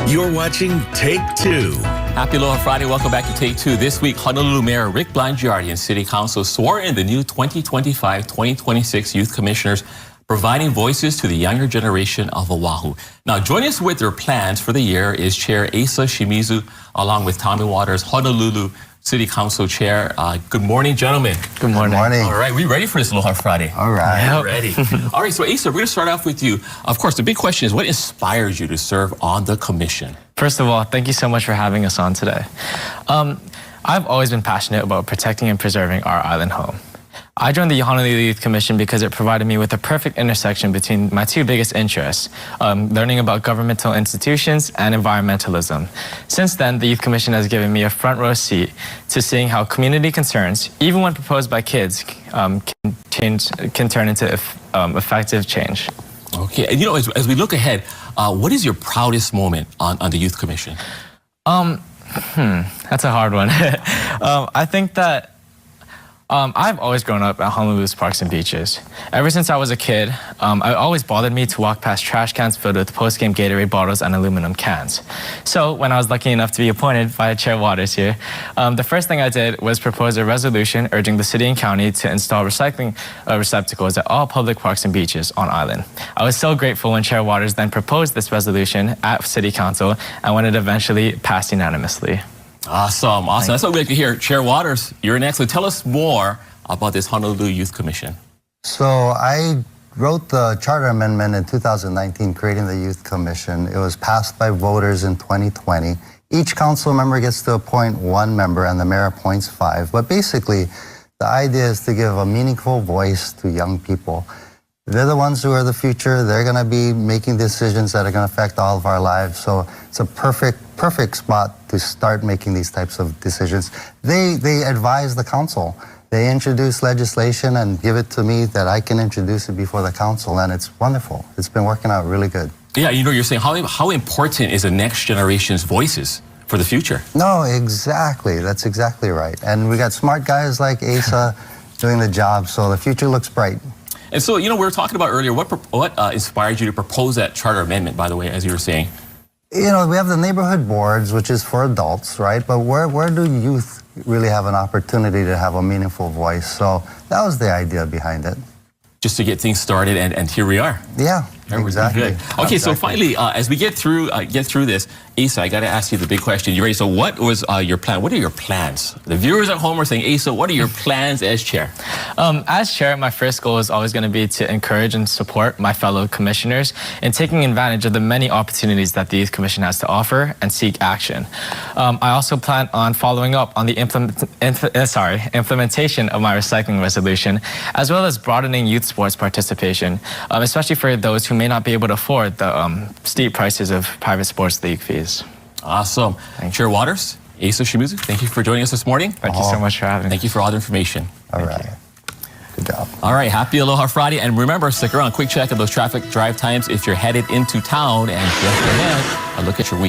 You're watching Take Two. Happy Aloha Friday. Welcome back to Take Two. This week, Honolulu Mayor Rick Blangiardi and City Council swore in the new 2025-2026 Youth Commissioners, providing voices to the younger generation of Oahu. Now, joining us with their plans for the year is Chair Asa Shimizu, along with Tommy Waters, Honolulu City Council Chair. Good morning, gentlemen. Good morning. Good morning. All right, we ready for this Aloha Friday? All right. Yeah, ready. All right, so Asa, we're going to start off with you. Of course, the big question is, what inspires you to serve on the commission? First of all, thank you so much for having us on today. I've always been passionate about protecting and preserving our island home. I joined the Honolulu Youth Commission because it provided me with a perfect intersection between my two biggest interests, learning about governmental institutions and environmentalism. Since then, the Youth Commission has given me a front row seat to seeing how community concerns, even when proposed by kids, can turn into effective change. Okay, and you know, as we look ahead, what is your proudest moment on the Youth Commission? That's a hard one. I think that I've always grown up at Honolulu's parks and beaches. Ever since I was a kid, it always bothered me to walk past trash cans filled with post-game Gatorade bottles and aluminum cans. So when I was lucky enough to be appointed by Chair Waters here, the first thing I did was propose a resolution urging the city and county to install recycling receptacles at all public parks and beaches on island. I was so grateful when Chair Waters then proposed this resolution at City Council and when it eventually passed unanimously. Awesome. That's what we like to hear. Chair Waters, you're next. So tell us more about this Honolulu Youth Commission. So I wrote the charter amendment in 2019, creating the Youth Commission. It was passed by voters in 2020. Each council member gets to appoint one member and the mayor appoints 5. But basically, the idea is to give a meaningful voice to young people. They're the ones who are the future. They're going to be making decisions that are going to affect all of our lives. So it's a perfect spot to start making these types of decisions. They advise the council. They introduce legislation and give it to me that I can introduce it before the council, and it's wonderful. It's been working out really good. Yeah, you know, you're saying how important is the next generation's voices for the future? No, exactly. That's exactly right. And we got smart guys like Asa doing the job, so the future looks bright. And so, you know, we were talking about earlier, what inspired you to propose that charter amendment, by the way, as you were saying? You know, we have the neighborhood boards, which is for adults, right? But where do youth really have an opportunity to have a meaningful voice? So that was the idea behind it. Just to get things started, and here we are. Yeah, exactly. Good. Okay, so finally, as we get through this, Asa, I got to ask you the big question. You ready? So what was your plan? What are your plans? The viewers at home are saying, Asa, what are your plans as chair? As chair, my first goal is always going to be to encourage and support my fellow commissioners in taking advantage of the many opportunities that the Youth Commission has to offer and seek action. I also plan on following up on the implementation of my recycling resolution, as well as broadening youth sports participation, especially for those who may not be able to afford the steep prices of private sports league fees. Awesome. Chair Waters, Asa Shimizu, thank you for joining us this morning. Thank you so much for having me. Thank you for all the information. All right. Good job. All right, happy Aloha Friday. And remember, stick around, quick check of those traffic drive times if you're headed into town. And just ahead, a look at your week.